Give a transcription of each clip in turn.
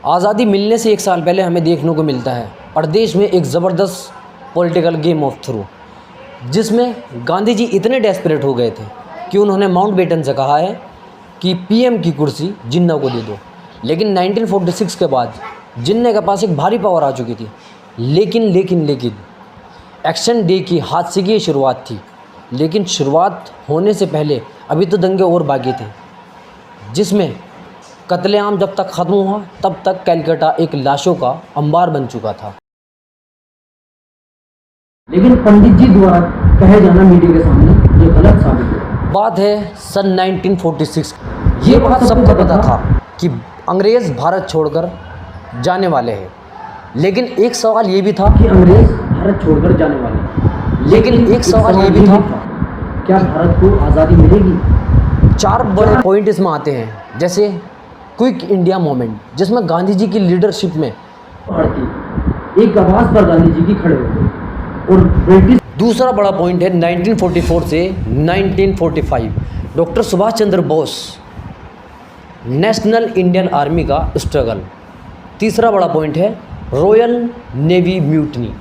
आज़ादी मिलने से एक साल पहले हमें देखने को मिलता है प्रदेश में एक ज़बरदस्त पॉलिटिकल गेम ऑफ थ्रू, जिसमें गांधी जी इतने डेस्परेट हो गए थे कि उन्होंने माउंटबेटन से कहा है कि पीएम की कुर्सी जिन्ना को दे दो। लेकिन 1946 के बाद जिन्ना के पास एक भारी पावर आ चुकी थी। लेकिन एक्शन डे की हादसे की शुरुआत थी। लेकिन शुरुआत होने से पहले अभी तो दंगे और बाकी थे, जिसमें कत्लेआम जब तक ख़त्म हुआ तब तक कलकत्ता एक लाशों का अंबार बन चुका था। लेकिन पंडित जी द्वारा कहे जाना मीडिया के सामने ये गलत साबित हुआ। बात है सन 1946। ये बात सबको पता था कि अंग्रेज़ भारत छोड़कर जाने वाले हैं। लेकिन एक सवाल ये भी था कि अंग्रेज़ भारत छोड़कर जाने वाले हैं। लेकिन एक सवाल ये भी था, क्या भारत को आज़ादी मिलेगी? 4 बड़े पॉइंट इसमें आते हैं, जैसे क्विक इंडिया मूवमेंट, जिसमें गांधी जी की लीडरशिप में एक आवाज़ पर गांधी जी की खड़े हो गए। और ब्रिटिश दूसरा बड़ा पॉइंट है 1944 से 1945 doctor Subhash Chandra Bose national Indian army का स्ट्रगल। तीसरा बड़ा पॉइंट है रॉयल नेवी म्यूटनी,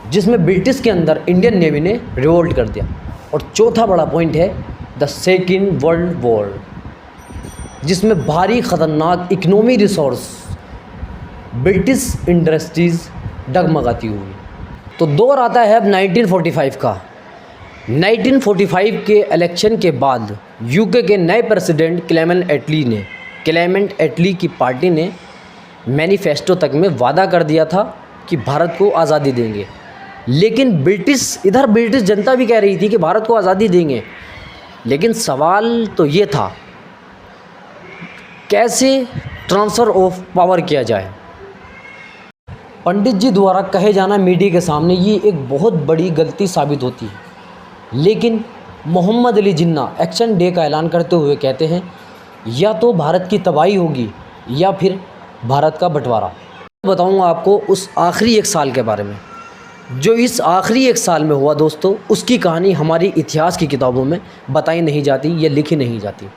जिसमें ब्रिटिश के अंदर इंडियन नेवी ने रिवोल्ट कर दिया। और चौथा बड़ा पॉइंट है द सेकेंड वर्ल्ड वॉर, जिसमें भारी ख़तरनाक इकोनॉमी रिसोर्स ब्रिटिश इंडस्ट्रीज़ डगमगाती हुई। तो दौर आता है अब 1945 का। 1945 के इलेक्शन के बाद यूके के नए प्रेसिडेंट क्लेमेंट एटली की पार्टी ने मैनिफेस्टो तक में वादा कर दिया था कि भारत को आज़ादी देंगे। लेकिन ब्रिटिश जनता भी कह रही थी कि भारत को आज़ादी देंगे। लेकिन सवाल तो ये था कैसे ट्रांसफ़र ऑफ पावर किया जाए। पंडित जी द्वारा कहे जाना मीडिया के सामने ये एक बहुत बड़ी गलती साबित होती है। लेकिन मोहम्मद अली जिन्ना एक्शन डे का ऐलान करते हुए कहते हैं या तो भारत की तबाही होगी या फिर भारत का बंटवारा। बताऊंगा आपको उस आखिरी एक साल के बारे में। जो इस आखिरी एक साल में हुआ दोस्तों, उसकी कहानी हमारी इतिहास की किताबों में बताई नहीं जाती या लिखी नहीं जाती।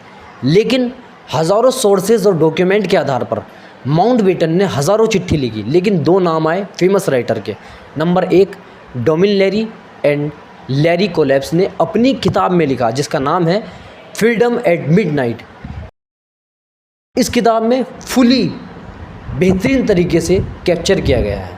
लेकिन हज़ारों सोर्सेज और डॉक्यूमेंट के आधार पर माउंटबेटन ने हज़ारों चिट्ठी लिखी। लेकिन 2 नाम आए फेमस राइटर के। नंबर 1 डोमिन लेरी एंड लैरी कोलैप्स ने अपनी किताब में लिखा, जिसका नाम है फ्रीडम एट मिडनाइट। इस किताब में फुली बेहतरीन तरीके से कैप्चर किया गया है